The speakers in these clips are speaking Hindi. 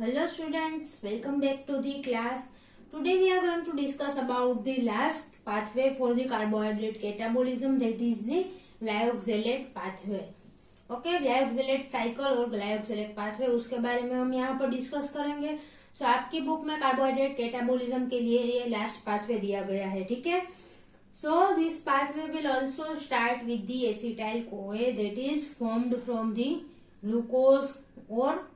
Hello students, welcome back to the class. Today we are going to discuss about the last pathway for the carbohydrate catabolism, that is the glyoxylate pathway. Okay, glyoxylate cycle और ग्लायोक्सिलेट पाथवे, उसके बारे में हम यहाँ पर डिस्कस करेंगे. सो आपकी बुक में कार्बोहाइड्रेट कैटाबोलिज्म के लिए ये लास्ट पाथवे दिया गया है. ठीक है. So this pathway will also start with the acetyl CoA that is formed from the glucose और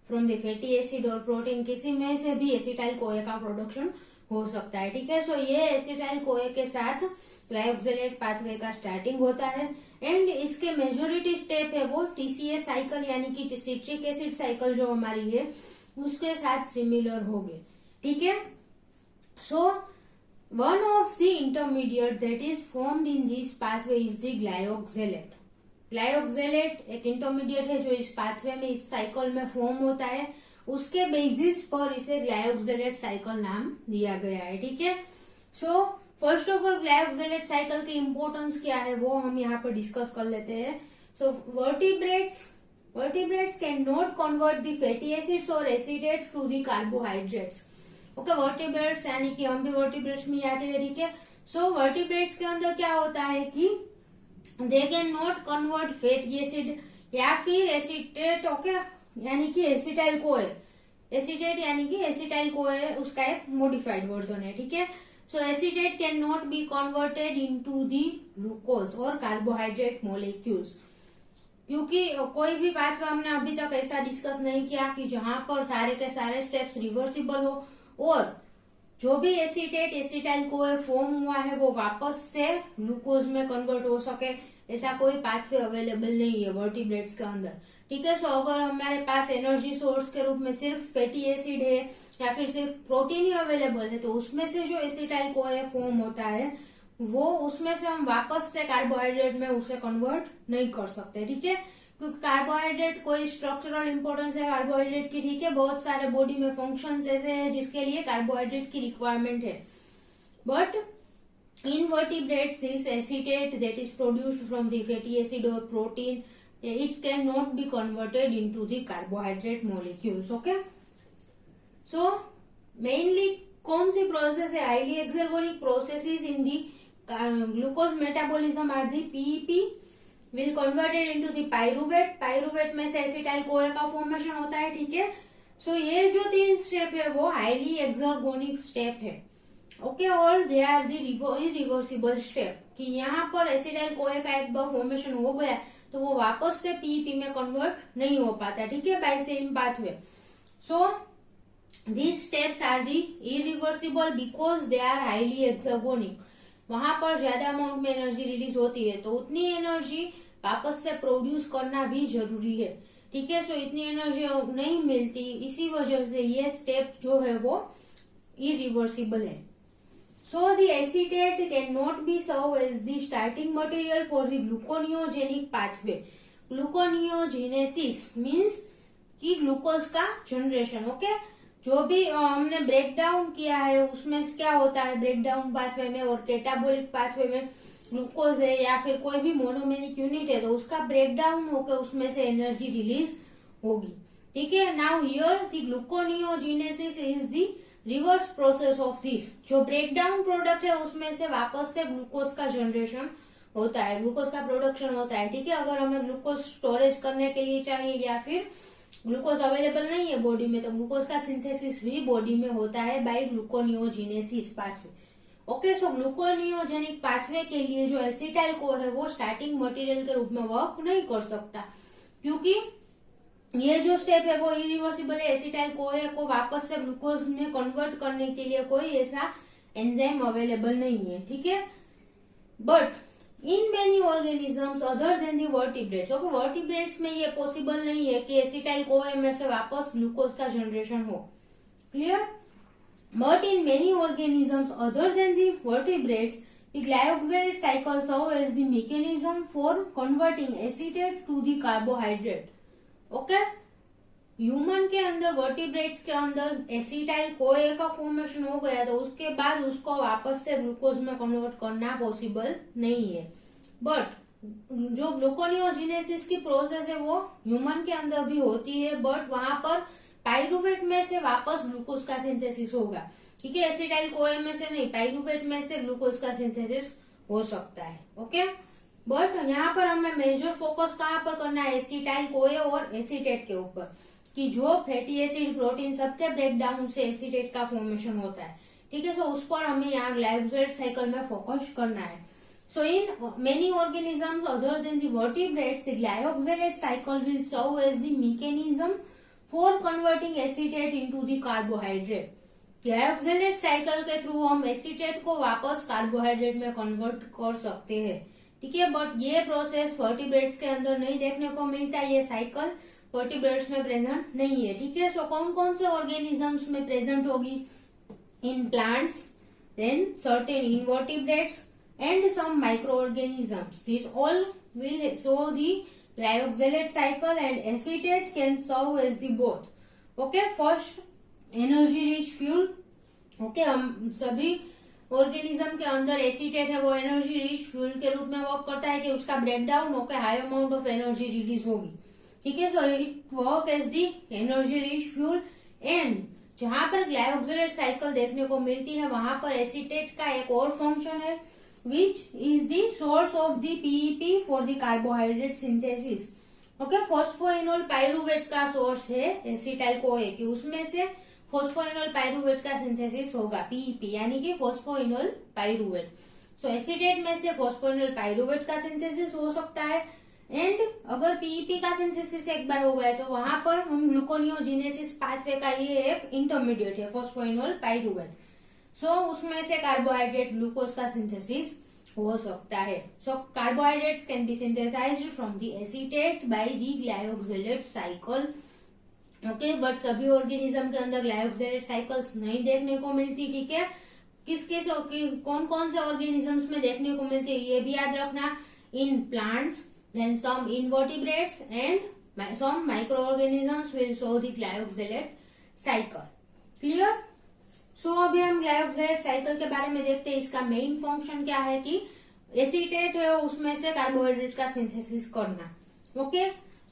फ्रॉम द फैटी एसिड और प्रोटीन. किसी में से भी एसिटाइल कोए का प्रोडक्शन हो सकता है. ठीक है. सो ये एसिटाइल कोए के साथ ग्लायोक्सिलेट पाथवे का स्टार्टिंग होता है एंड इसके मेजोरिटी स्टेप है वो टीसीए साइकिल यानी कि सिट्रिक एसिड साइकिल जो हमारी है उसके साथ सिमिलर होंगे. ठीक है. So one of the intermediate that is formed in this pathway is the glyoxylate. Glyoxylate एक इंटरमीडिएट है जो इस पाथवे में, इस साइकिल में फॉर्म होता है. उसके बेसिस पर इसे ग्लायोक्सिलेट साइकिल नाम दिया गया है. ठीक है. So first of all glyoxylate cycle की इंपॉर्टेंस क्या है वो हम यहाँ पर डिस्कस कर लेते हैं. So vertebrates can not convert the fatty acids और acetate to the carbohydrates. Okay, vertebrates यानी कि हम भी वर्टिब्रेट्स में आते हैं. ठीक है. सो वर्टिब्रेट्स के अंदर क्या होता है कि they can not convert fatty acid या फिर एसिडेट. ओके, यानी कि एसिटाइल कोए, एसिडेट यानी कि एसिटाइल कोए उसका एक मॉडिफाइड वर्जन है. ठीक है. So acetate cannot be converted into the glucose और कार्बोहाइड्रेट मोलिक्यूल्स. क्योंकि कोई भी पाथवे हमने अभी तक ऐसा डिस्कस नहीं किया कि जहां पर सारे के सारे स्टेप्स रिवर्सिबल हो और जो भी एसिटेट एसिटाइल कोए फॉर्म हुआ है वो वापस से ग्लूकोज में कन्वर्ट हो सके. ऐसा कोई पाथवे अवेलेबल नहीं है वर्टिब्रेट्स के अंदर. ठीक है. सो अगर हमारे पास एनर्जी सोर्स के रूप में सिर्फ फैटी एसिड है या फिर सिर्फ प्रोटीन ही अवेलेबल है तो उसमें से जो एसिटाइल कोए फॉर्म होता है वो उसमें से हम वापस से कार्बोहाइड्रेट में उसे कन्वर्ट नहीं कर सकते. ठीक है. क्योंकि कार्बोहाइड्रेट कोई स्ट्रक्चरल इंपॉर्टेंस है कार्बोहाइड्रेट की. ठीक है. बहुत सारे बॉडी में फंक्शंस ऐसे हैं जिसके लिए कार्बोहाइड्रेट की रिक्वायरमेंट है. But in vertebrates this acetate that is produced from the fatty acid or protein it cannot be converted into the carbohydrate molecules. Okay. So mainly कौन सी प्रोसेस है? Highly exergonic processes in the glucose metabolism are the PEP will converted into the pyruvate. Pyruvate में से एसिटाइल कोए का फॉर्मेशन होता है. ठीक है. सो ये जो तीन स्टेप है वो हाईली एक्सर्गोनिक स्टेप है. ओके. और they are the reversible step कि यहाँ पर एसिटाइल कोए का एक बार फॉर्मेशन हो गया तो वो वापस से पीईपी में कन्वर्ट नहीं हो पाता. ठीक है. By same pathway. So these steps are the irreversible because they are highly exergonic. वहां पर ज्यादा अमाउंट में एनर्जी रिलीज होती है तो उतनी एनर्जी वापस से प्रोड्यूस करना भी जरूरी है. ठीक है. सो इतनी एनर्जी नहीं मिलती, इसी वजह से ये स्टेप जो है वो इरिवर्सिबल है. So the acetate can not be serve as the starting material for the gluconeogenic pathway. Gluconeogenesis means कि ग्लूकोज का जनरेशन. ओके. जो भी हमने ब्रेक डाउन किया है उसमें क्या होता है ब्रेक डाउन पाथवे में और कैटाबोलिक पाथवे में ग्लूकोज है या फिर कोई भी मोनोमेरिक यूनिट है तो उसका ब्रेक डाउन होकर उसमें से एनर्जी रिलीज होगी. ठीक है. Now here the gluconeogenesis is the reverse process of this. जो ब्रेक डाउन प्रोडक्ट है उसमें से वापस से ग्लूकोज का जनरेशन होता है, ग्लूकोज का प्रोडक्शन होता है. ठीक है. अगर हमें ग्लूकोज स्टोरेज करने के लिए चाहिए या फिर ग्लूकोज अवेलेबल नहीं है बॉडी में तो ग्लूकोज का सिंथेसिस भी बॉडी में होता है बाय ग्लूकोनियोजेनेसिस पाथवे. ओके. सो ग्लूकोनियोजेनिक पाथवे के लिए जो एसिटाइल को है वो स्टार्टिंग मटेरियल के रूप में वर्क नहीं कर सकता क्योंकि ये जो स्टेप है वो इरिवर्सिबल है. एसिटाइल कोए को वापस से ग्लूकोज में कन्वर्ट करने के लिए कोई ऐसा एंजाइम अवेलेबल नहीं है. ठीक है. But in many organisms other than the vertebrates. Okay. Vertebrates में ये पॉसिबल नहीं है कि एसिटाइल कोए में से वापस ग्लूकोज का जनरेशन हो. Clear. But in many organisms other than the vertebrates the glyoxylate cycle serve as the mechanism for converting acetate to the carbohydrate. Okay. Human के अंदर वर्टिब्रेट्स के अंदर एसिटाइल कोए का फॉर्मेशन हो गया तो उसके बाद उसको वापस से ग्लूकोज में कन्वर्ट करना पॉसिबल नहीं है. बट जो ग्लूकोनियोजेनेसिस की प्रोसेस है वो ह्यूमन के अंदर भी होती है बट वहां पर पाइरूवेट में से वापस ग्लूकोज का सिंथेसिस होगा, ठीक है। एसिटाइल कोए में से नहीं, पाइरूवेट में से ग्लूकोज का सिंथेसिस हो सकता है, ओके। बट यहाँ पर हमें मेजर फोकस कहाँ पर करना है, एसिटाइल कोए और एसीटेट के ऊपर, कि जो फैटी एसिड प्रोटीन सबके ब्रेकडाउन से एसीटेट का फॉर्मेशन होता है, ठीक है। सो उस पर हमें यहाँ ग्लाइकोजेलेट साइकिल में फोकस करना है। So in many organisms other than the vertebrates, the glyoxylate cycle will serve as the mechanism for converting acetate into the carbohydrate. Glyoxylate cycle के थ्रू हम एसीटेट को वापस कार्बोहाइड्रेट में कन्वर्ट कर सकते हैं, ठीक है। बट ये प्रोसेस वर्टिब्रेट्स के अंदर नहीं देखने को मिलता, ये साइकिल वर्टिब्रेट्स में प्रेजेंट नहीं है, ठीक है। सो कौन कौन से ऑर्गेनिजम्स में प्रेजेंट होगी, in plants, then certain invertebrates and some microorganisms. These all will show the glyoxylate cycle and acetate can serve as the both. Okay, first energy rich fuel. Okay, हम सभी ऑर्गेनिज्म के अंदर एसीटेट है वो एनर्जी रिच फ्यूल के रूप में वर्क करता है कि उसका ब्रेकडाउन होकर high amount of energy release होगी, ठीक है। So it work as the energy rich fuel. And जहां पर ग्लायोक्सिलेट साइकिल देखने को मिलती है वहां पर एसीटेट का एक और फंक्शन है, which is the source of the PEP for the carbohydrate synthesis. Okay, phosphoenol pyruvate का सोर्स है एसिटाइल कोए कि उसमें से फॉस्फोइनोल पाइरूवेट का सिंथेसिस होगा, पीईपी यानी कि फॉस्फोइनोल पाइरूवेट। सो एसिटेट में से फॉस्फोइनोल पाइरूवेट का सिंथेसिस हो सकता है। एंड अगर पीईपी का सिंथेसिस एक बार हो गया तो वहां पर हम ग्लूकोनियोजेनेसिस पाथवे का ये एक इंटरमीडिएट है फॉस्फोइनोल पाइरूवेट। सो उसमें से कार्बोहाइड्रेट ग्लूकोज का सिंथेसिस हो सकता है। So carbohydrates can be synthesised from the acetate by the glyoxylate cycle, okay. But सभी ऑर्गेनिज्म के अंदर ग्लायोक्सिलेट साइकिल्स नहीं देखने को मिलती, ठीक है। किस किस कौन कौन से ऑर्गेनिजम्स में देखने को मिलती है ये भी याद रखना, in plants, then some invertebrates and some microorganisms will show the glyoxylate cycle. Clear. So अभी हम ग्लायोक्सिलेट साइकिल के बारे में देखते हैं। इसका मेन फंक्शन क्या है कि एसीटेट है उसमें से कार्बोहाइड्रेट का सिंथेसिस करना, okay.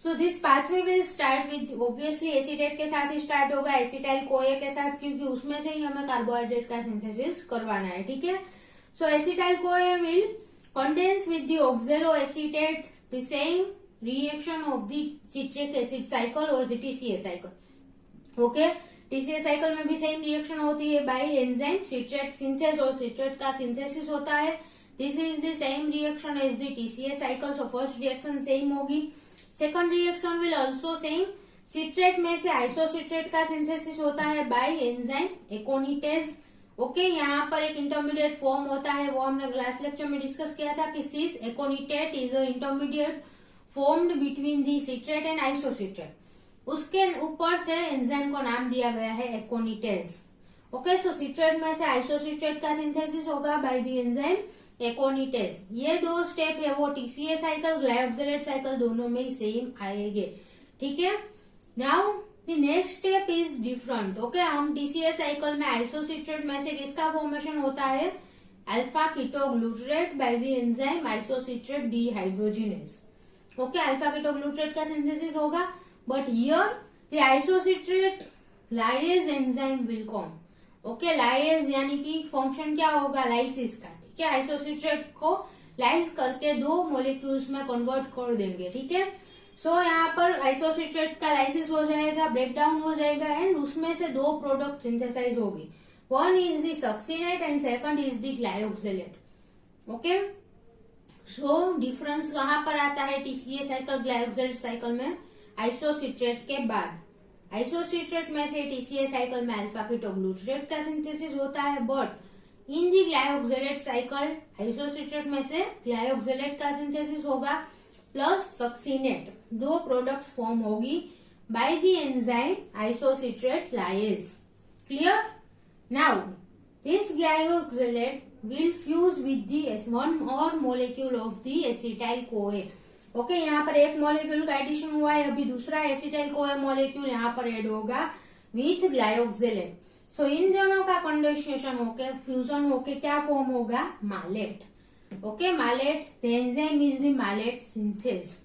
So this pathway will start with, obviously acetate के साथ ही स्टार्ट होगा, एसिटाइल कोए के साथ, क्योंकि उसमें से ही हमें कार्बोहाइड्रेट का सिंथेसिस करवाना है, ठीक है। So acetyl CoA will condense with the oxaloacetate, the same reaction of the citric acid cycle और the TCA cycle, okay. TCA cycle में भी सेम रिएक्शन होती है बाय एंजाइम सिट्रेट सिंथेस और सिट्रेट का सिंथेसिस होता है। This is the same reaction as the TCA cycle. So first reaction same होगी, second reaction will also same. Citrate में से आइसोसिट्रेट का सिंथेसिस होता है बाय एंजाइम एकोनिटेज, ओके। यहाँ पर एक इंटरमीडिएट फॉर्म होता है, वो हमने लास्ट लेक्चर में डिस्कस किया था कि cis aconitate is a intermediate formed between the citrate and isocitrate. उसके ऊपर से एंजाइम को नाम दिया गया है एकोनिटेज, ओके। सो सिट्रेट में से आइसोसिट्रेट का सिंथेसिस होगा बाय द एंजाइम एकोनिटेज। ये दो स्टेप है वो टीसीए साइकिल ग्लायोक्सिलेट साइकिल दोनों में सेम आएंगे, ठीक है। Now the next step is different, okay. हम टीसीए साइकिल में आइसोसिट्रेट में से किसका फॉर्मेशन होता है, alpha ketoglutarate bye the enzyme isocitrate dehydrogenase, okay. Alpha ketoglutarate का सिंथेसिस होगा, but here the isocitrate lyase enzyme will come, okay। lyase यानी कि फंक्शन क्या होगा, लाइसिस का, ठीक है। आइसोसिट्रेट को लाइस करके दो मॉलिक्यूल्स में कन्वर्ट कर देंगे, ठीक है। सो यहाँ पर आइसोसिट्रेट का लाइसिस हो जाएगा, ब्रेकडाउन हो जाएगा एंड उसमें से दो प्रोडक्ट सिंथेसाइज होगी, one is the succinate and second is the glyoxylate, okay. So difference कहाँ पर आता है टीसीए साइकिल ग्लायोक्सिलेट साइकिल में, आइसोसिट्रेट के बाद। आइसोसिट्रेट में से टीसीए साइकिल में अल्फा कीटोग्लूटरेट का सिंथेसिस होता है, but in the glyoxylate cycle isocitrate में से ग्लायोक्सिलेट का सिंथेसिस होगा प्लस सक्सिनेट, दो प्रोडक्ट्स फॉर्म होगी by the enzyme isocitrate lyase. Clear. Now this ग्लायोक्सिलेट will fuse with the one or molecule of the acetyl CoA, okay. यहाँ पर एक मॉलिक्यूल का एडिशन हुआ है, अभी दूसरा एसिटाइल कोए मॉलिक्यूल यहाँ पर ऐड होगा विथ ग्लायोक्सिलेट। सो इन दोनों का कंडेंसेशन होके फ्यूजन होके क्या फॉर्म होगा, malate, okay. Malate, the enzyme is the malate synthase.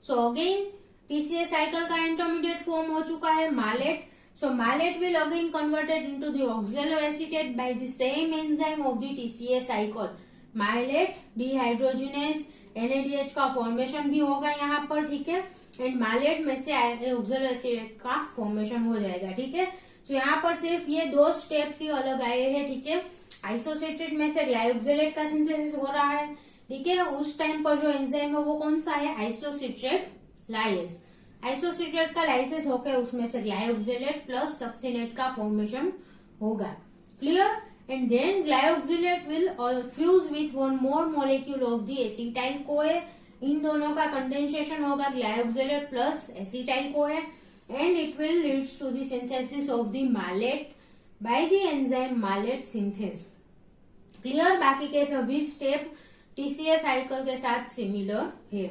So again TCA cycle का इंटरमीडिएट फॉर्म हो चुका है malate. So malate will again converted into the oxaloacetate by the same enzyme of the TCA cycle. Malate dehydrogenase NADH का फॉर्मेशन भी होगा यहाँ पर, ठीक है, एंड माइलेट में से ऑक्सैलोएसिटेट का फॉर्मेशन हो जाएगा, ठीक है। तो यहाँ पर सिर्फ ये दो स्टेप्स ही अलग आए हैं, ठीक है। आइसोसेटेट में से ग्लाइओक्सिलेट का सिंथेसिस हो रहा है, ठीक है। उस टाइम पर जो एंजाइम है वो कौन सा है, आइसोसिट्रेट लाइस। आइसोसिट्रेट का लाइसिस होकर उसमें से ग्लाइओक्सिलेट प्लस सक्सिनेट का फॉर्मेशन होगा, clear. And then glyoxylate will fuse with one more molecule of the acetyl CoA. इन दोनों का कंडेंसेशन होगा glyoxylate plus acetyl CoA and it will leads to the synthesis of the malate by the enzyme malate synthase. Clear. बाकी के सभी स्टेप TCA साइकिल के साथ सिमिलर है।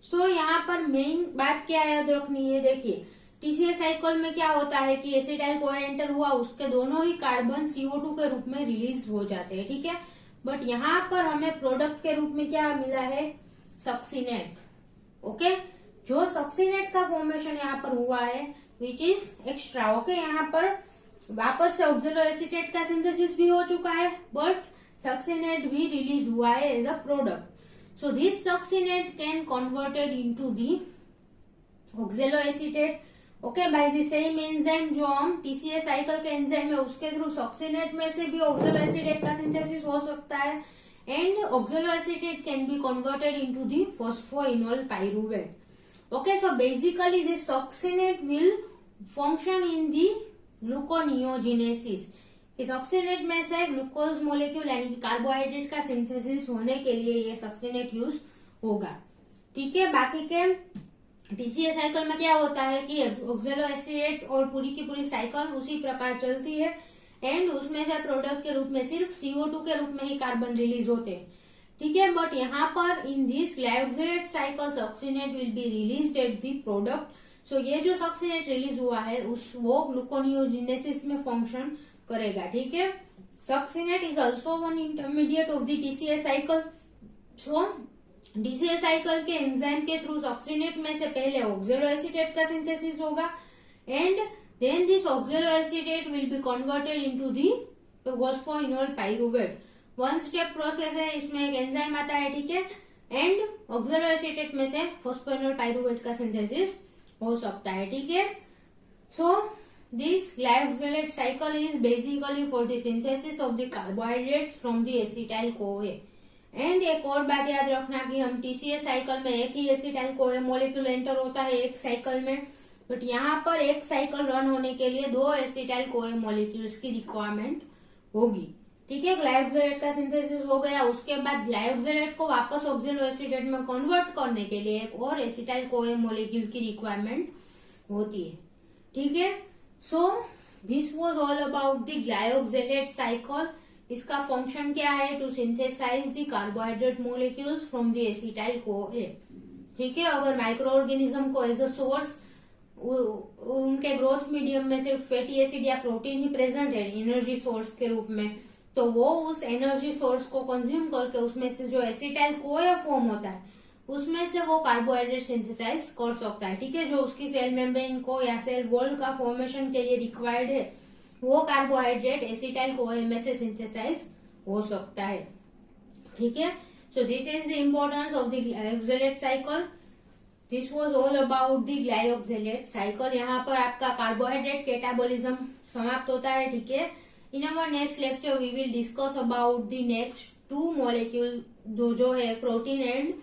सो यहाँ पर मेन बात क्या याद रखनी है, देखिए टीसीए साइकिल में क्या होता है कि एसिटाइल कोआ एंटर हुआ, उसके दोनों ही कार्बन CO2 के रूप में रिलीज हो जाते हैं, ठीक है। बट यहाँ पर हमें प्रोडक्ट के रूप में क्या मिला है, सक्सिनेट, ओके। जो सक्सिनेट का फॉर्मेशन यहाँ पर हुआ है विच इज एक्स्ट्रा, ओके। यहाँ पर वापस से ऑक्सैलोएसिटेट का सिंथेसिस भी हो चुका है बट सक्सिनेट भी रिलीज हुआ है as a product. So this succinate can converted into the oxaloacetate, okay, by the same enzyme. जो हम टीसीए साइकिल के एंजाइम है उसके थ्रू सक्सिनेट में से भी ऑक्सैलोएसिटेट का सिंथेसिस हो सकता है and oxaloacetate can be converted into the phosphoenolpyruvate, okay. So basically this succinate will function in the gluconeogenesis. इस सक्सिनेट में से ग्लूकोज मोलेक्यूल यानी कि कार्बोहाइड्रेट का सिंथेसिस होने के लिए ये सक्सिनेट यूज होगा, ठीक है। बाकी के टीसीए साइकिल में क्या होता है कि ऑक्सैलोएसिटेट और पूरी की पूरी साइकिल उसी प्रकार चलती है एंड उसमें से प्रोडक्ट के रूप में सिर्फ CO2 के रूप में ही कार्बन रिलीज होते हैं, ठीक है। बट यहाँ पर in this glyoxylate cycle succinate will be released at the product. So ये जो सक्सिनेट रिलीज हुआ है वो ग्लूकोनियोजिनेसिस में फंक्शन करेगा, ठीक है। Succinate is also one intermediate of the TCA cycle. So TCA cycle के एंजाइम के थ्रू सक्सिनेट में से पहले ऑक्सैलोएसिटेट का सिंथेसिस होगा and then this oxaloacetate will be converted into the phosphoenolpyruvate. One step process है, इसमें एक एंजाइम आता है, ठीक है, एंड ऑक्सैलोएसिटेट में से फॉस्फोइनोल पाइरुवेट का सिंथेसिस हो सकता है, ठीक है। So this glyoxylate cycle is basically for the synthesis of the carbohydrates from the acetyl CoA। And एक और बात याद रखना कि हम टीसीए साइकिल में एक ही एसिटाइल CoA मॉलिक्यूल एंटर होता है एक साइकिल में, बट यहाँ पर एक साइकिल रन होने के लिए दो एसिटाइल CoA मॉलिक्यूल्स की रिक्वायरमेंट होगी, ठीक है। ग्लाइओक्सिलेट का सिंथेसिस हो गया, उसके बाद ग्लाइओक्सिलेट को वापस ऑक्सैलोएसिटेट में कन्वर्ट करने के लिए एक और एसिटाइल CoA मॉलिक्यूल की रिक्वायरमेंट होती है, ठीक है। So this was all about the glyoxylate cycle. इसका फंक्शन क्या है, to synthesise the carbohydrate molecules from the acetyl CoA, ठीक है। अगर माइक्रो ऑर्गेनिज्म को एज अ सोर्स उनके ग्रोथ मीडियम में सिर्फ फैटी एसिड या प्रोटीन ही प्रेजेंट है एनर्जी सोर्स के रूप में, तो वो उस एनर्जी सोर्स को कंज्यूम करके उसमें से जो एसिटाइल CoA फॉर्म होता है उसमें से वो कार्बोहाइड्रेट सिंथेसाइज कर सकता है, ठीक है। जो उसकी सेल मेम्ब्रेन को या सेल वॉल का फॉर्मेशन के लिए रिक्वायर्ड है वो कार्बोहाइड्रेट एसिटाइल CoA में से सिंथेसाइज हो सकता है, ठीक है। So this is the importance of the glyoxylate cycle. This was all about the glyoxylate cycle. यहाँ पर आपका कार्बोहाइड्रेट कैटाबॉलिज्म समाप्त होता है, ठीक है। In our next lecture we will discuss about the next two molecule जो है प्रोटीन एंड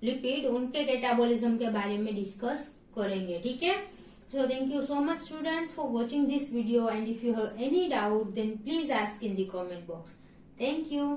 लिपिड, उनके कैटाबॉलिज्म के बारे में डिस्कस करेंगे, ठीक है। So thank you so much students for watching this video, and if you have any doubt then please ask in the comment box. Thank you.